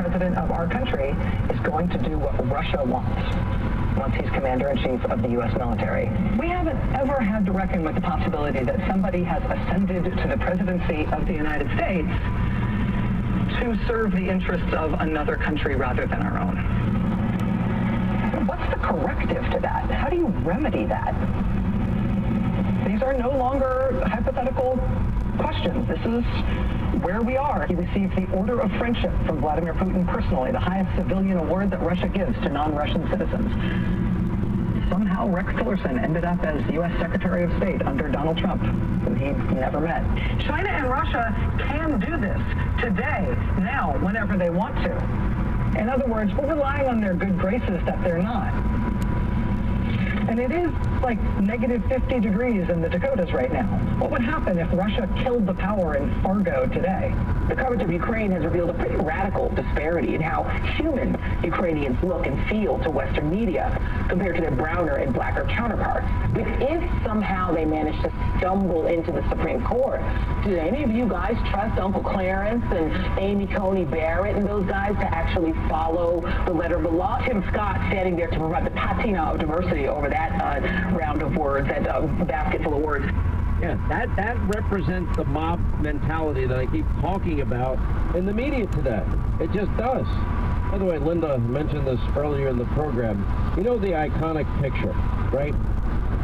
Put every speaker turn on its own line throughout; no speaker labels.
president of our country is going to do what Russia wants once he's commander-in-chief of the U.S. military. We haven't ever had to reckon with the possibility that somebody has ascended to the presidency of the United States to serve the interests of another country rather than our own. What's the corrective to that? How do you remedy that? These are no longer hypothetical questions. This is where we are. He received the Order of Friendship from Vladimir Putin personally, the highest civilian award that Russia gives to non-Russian citizens. Somehow Rex Tillerson ended up as U.S. Secretary of State under Donald Trump, who he never met. China and Russia can do this today, now, whenever they want to. In other words, we're relying on their good graces that they're not. And it is like negative 50 degrees in the Dakotas right now. What would happen if Russia killed the power in Fargo today?
The coverage of Ukraine has revealed a pretty radical disparity in how human Ukrainians look and feel to Western media compared to their browner and blacker counterparts. But if somehow they manage to stumble into the Supreme Court, do any of you guys trust Uncle Clarence and Amy Coney Barrett and those guys to actually follow the letter of the law? Tim Scott standing there to provide the patina of diversity over that round of words, that basket full of words.
Yeah, that represents the mob mentality that I keep talking about in the media today. It just does. By the way, Lynda mentioned this earlier in the program. You know the iconic picture, right,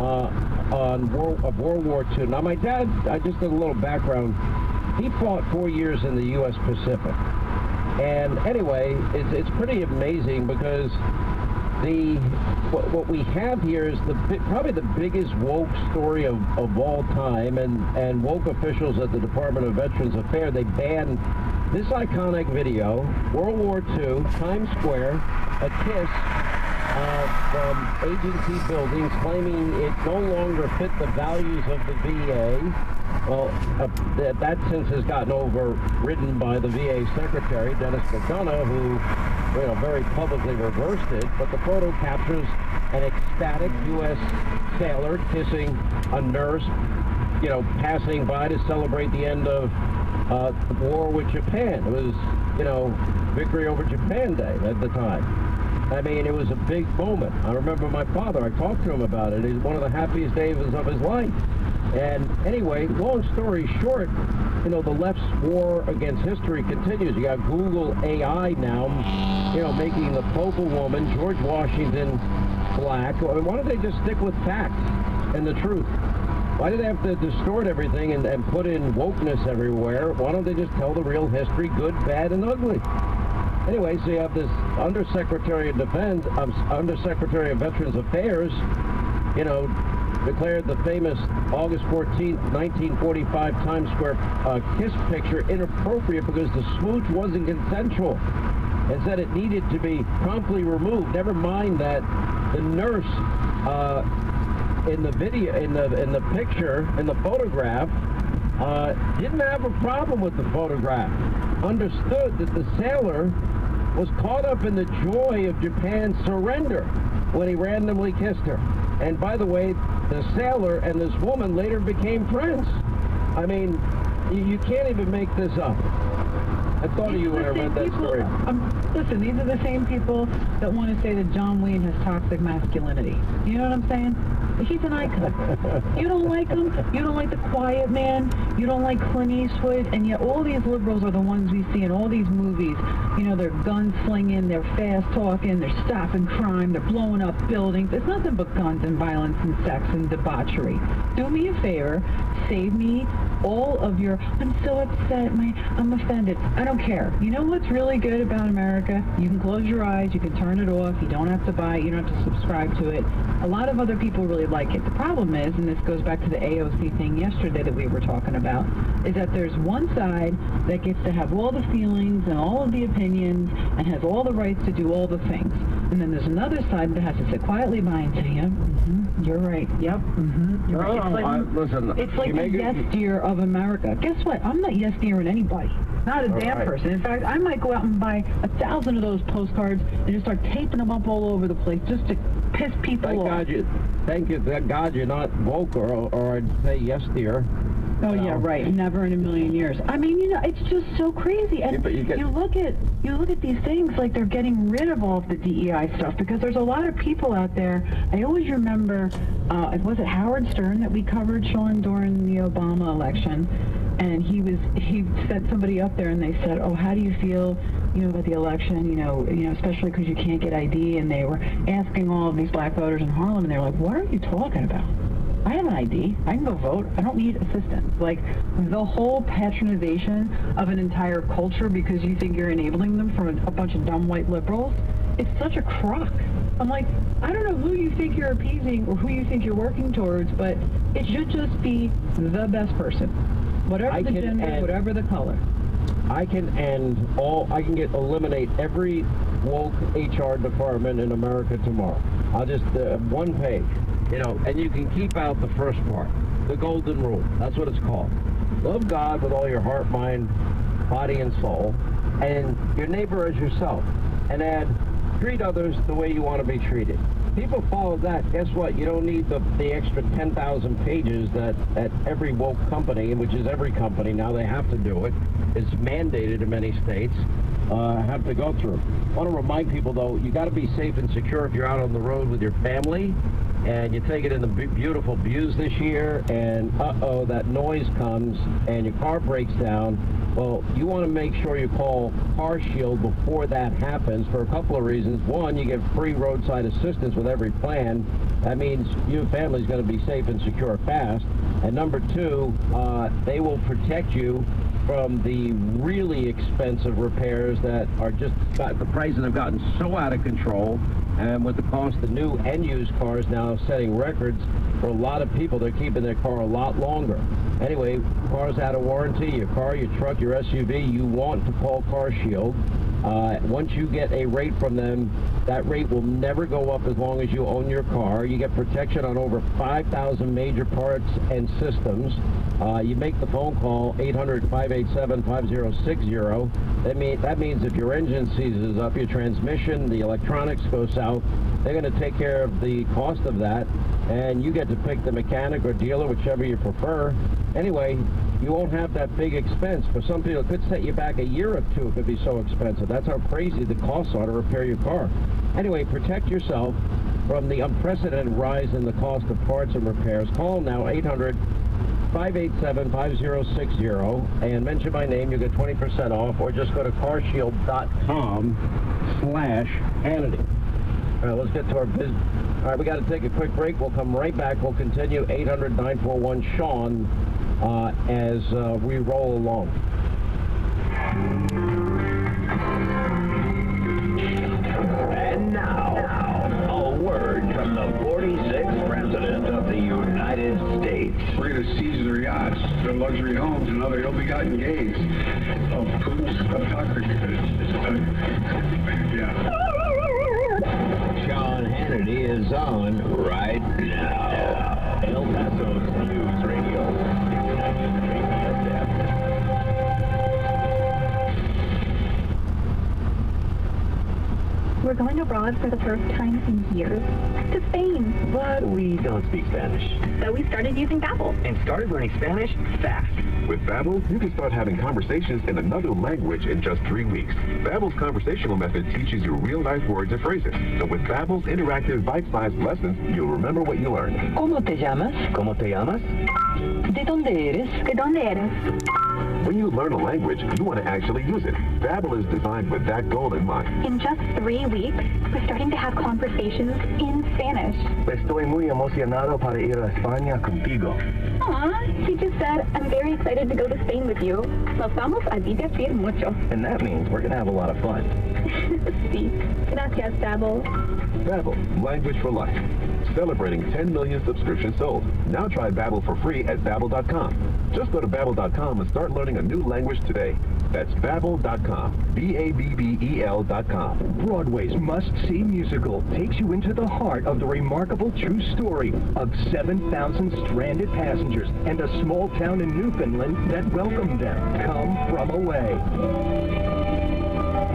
of World War II. Now, my dad, I just did a little background. He fought 4 years in the U.S. Pacific. And anyway, it's pretty amazing because what we have here is probably the biggest woke story of all time, and woke officials at the Department of Veterans Affairs, they banned this iconic video, World War II, Times Square, a kiss from agency buildings, claiming it no longer fit the values of the VA. Well, that since has gotten overridden by the VA Secretary, Dennis McDonough, who very publicly reversed it, but the photo captures an ecstatic U.S. sailor kissing a nurse, passing by to celebrate the end of the war with Japan. It was, Victory over Japan Day at the time. I mean, it was a big moment. I remember my father, I talked to him about it. It was one of the happiest days of his life. And anyway, long story short, the left's war against history continues. You got Google AI now, making the Pope a woman, George Washington black. Why don't they just stick with facts and the truth? Why do they have to distort everything and put in wokeness everywhere? Why don't they just tell the real history, good, bad, and ugly? Anyway, so you have this Undersecretary of Defense, Undersecretary of Veterans Affairs, declared the famous August 14th, 1945 Times Square kiss picture inappropriate because the smooch wasn't consensual, and said it needed to be promptly removed. Never mind that the nurse in the video, in the picture, in the photograph, didn't have a problem with the photograph. Understood that the sailor was caught up in the joy of Japan's surrender when he randomly kissed her. And by the way, the sailor and this woman later became friends. I mean, you can't even make this up. I thought of you when I read that story.
Listen, these are the same people that want to say that John Wayne has toxic masculinity. You know what I'm saying? He's an icon. You don't like him? You don't like the quiet man? You don't like Clint Eastwood? And yet all these liberals are the ones we see in all these movies. They're gunslinging, they're fast talking, they're stopping crime, they're blowing up buildings. It's nothing but guns and violence and sex and debauchery. Do me a favor, save me all of your, I'm so upset, I'm offended. I don't care. You know what's really good about America? You can close your eyes, you can turn it off, you don't have to buy it, you don't have to subscribe to it. A lot of other people really like it. The problem is, and this goes back to the AOC thing yesterday that we were talking about, is that there's one side that gets to have all the feelings and all of the opinions and has all the rights to do all the things. And then there's another side that has to sit quietly by and say, yep, you're right, yep, you're right. It's like the yes dear of America. Guess what? I'm not yes dearing anybody. Not a damn person. In fact, I might go out and buy 1,000 of those postcards and just start taping them up all over the place just to piss people off.
Thank God you're not woke, or I'd say yes dear.
Oh yeah, right. Never in a million years. I mean, it's just so crazy. And you look at these things like they're getting rid of all of the DEI stuff because there's a lot of people out there. I always remember, was it Howard Stern that we covered, Sean, during the Obama election? And he sent somebody up there and they said, "Oh, how do you feel, about the election? Especially because you can't get ID." And they were asking all of these black voters in Harlem, and they were like, "What are you talking about? I have an ID. I can go vote. I don't need assistance." Like, the whole patronization of an entire culture because you think you're enabling them from a bunch of dumb white liberals, it's such a crock. I'm like, I don't know who you think you're appeasing or who you think you're working towards, but it should just be the best person. Whatever the gender, whatever the color.
I can eliminate every woke HR department in America tomorrow. I'll just, one page. And you can keep out the first part, the golden rule. That's what it's called. Love God with all your heart, mind, body, and soul, and your neighbor as yourself, and add treat others the way you want to be treated. People follow that. Guess what? You don't need the extra 10,000 pages that at every woke company, which is every company now, they have to do it. It's mandated in many states. Have to go through. I want to remind people, though, you got to be safe and secure if you're out on the road with your family. And you take it in the beautiful views this year, and that noise comes, and your car breaks down. Well, you want to make sure you call Car Shield before that happens for a couple of reasons. One, you get free roadside assistance with every plan. That means your family's going to be safe and secure fast. And number two, they will protect you from the really expensive repairs that are the prices have gotten so out of control. And with the cost of new and used cars now setting records, for a lot of people, they're keeping their car a lot longer. Anyway, car's out of warranty, your car, your truck, your SUV, you want to call Car Shield. Once you get a rate from them, that rate will never go up as long as you own your car. You get protection on over 5,000 major parts and systems. You make the phone call, 800-587-5060. That means if your engine seizes up, your transmission, the electronics go south, they're going to take care of the cost of that, and you get to pick the mechanic or dealer, whichever you prefer. Anyway, you won't have that big expense. For some people, it could set you back a year or two. It could be so expensive. That's how crazy the costs are to repair your car. Anyway, protect yourself from the unprecedented rise in the cost of parts and repairs. Call now, 800-587-5060, and mention my name. You get 20% off, or just go to carshield.com/Hannity. All right, let's get to our business. All right, we got to take a quick break. We'll come right back. We'll continue 800-941-SEAN as we roll along.
And now, a word from the 46th President of the United States.
We're going to seize their yachts, their luxury homes, and other ill-begotten gains of Putin's hypocrisy. Yeah.
Sean Hannity is on right now. El Paso's News Radio.
We're going abroad for the first time in years, to Spain.
But we don't speak Spanish.
So we started using Babbel.
And started learning Spanish fast.
With Babbel, you can start having conversations in another language in just 3 weeks. Babbel's conversational method teaches you real-life words and phrases. So with Babbel's interactive bite-sized lessons, you'll remember what you learned.
¿Cómo te llamas?
¿Cómo te llamas?
¿De dónde eres?
¿De dónde eres?
When you learn a language, you want to actually use it. Babbel is designed with that goal in mind.
In just 3 weeks, we're starting to have conversations in Spanish.
Estoy muy emocionado para ir a España contigo.
Aw, she just said, I'm very excited to go to Spain with you. Nos vamos a divertir mucho.
And that means we're going to have a lot of fun.
Sí. Gracias, Babbel.
Babbel, language for life. Celebrating 10 million subscriptions sold. Now try Babbel for free at Babbel.com. Just go to Babbel.com and start learning a new language today. That's Babbel.com. Babbel.com.
Broadway's must-see musical takes you into the heart of the remarkable true story of 7,000 stranded passengers and a small town in Newfoundland that welcomed them. Come from away.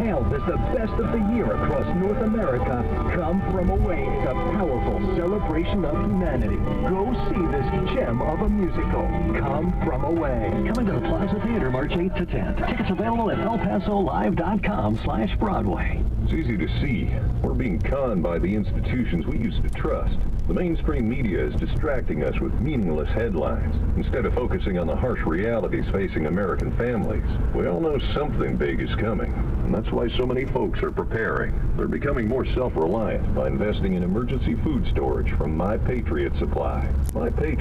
Hailed as the best of the year across North America, Come From Away is a powerful celebration of humanity. Go see this gem of a musical, Come From Away.
Coming to the Plaza Theater March 8th to 10th. Tickets available at elpasolive.com/Broadway.
It's easy to see. We're being conned by the institutions we used to trust. The mainstream media is distracting us with meaningless headlines instead of focusing on the harsh realities facing American families. We all know something big is coming, and that's why so many folks are preparing. They're becoming more self-reliant by investing in emergency food storage from My Patriot Supply. My Patriot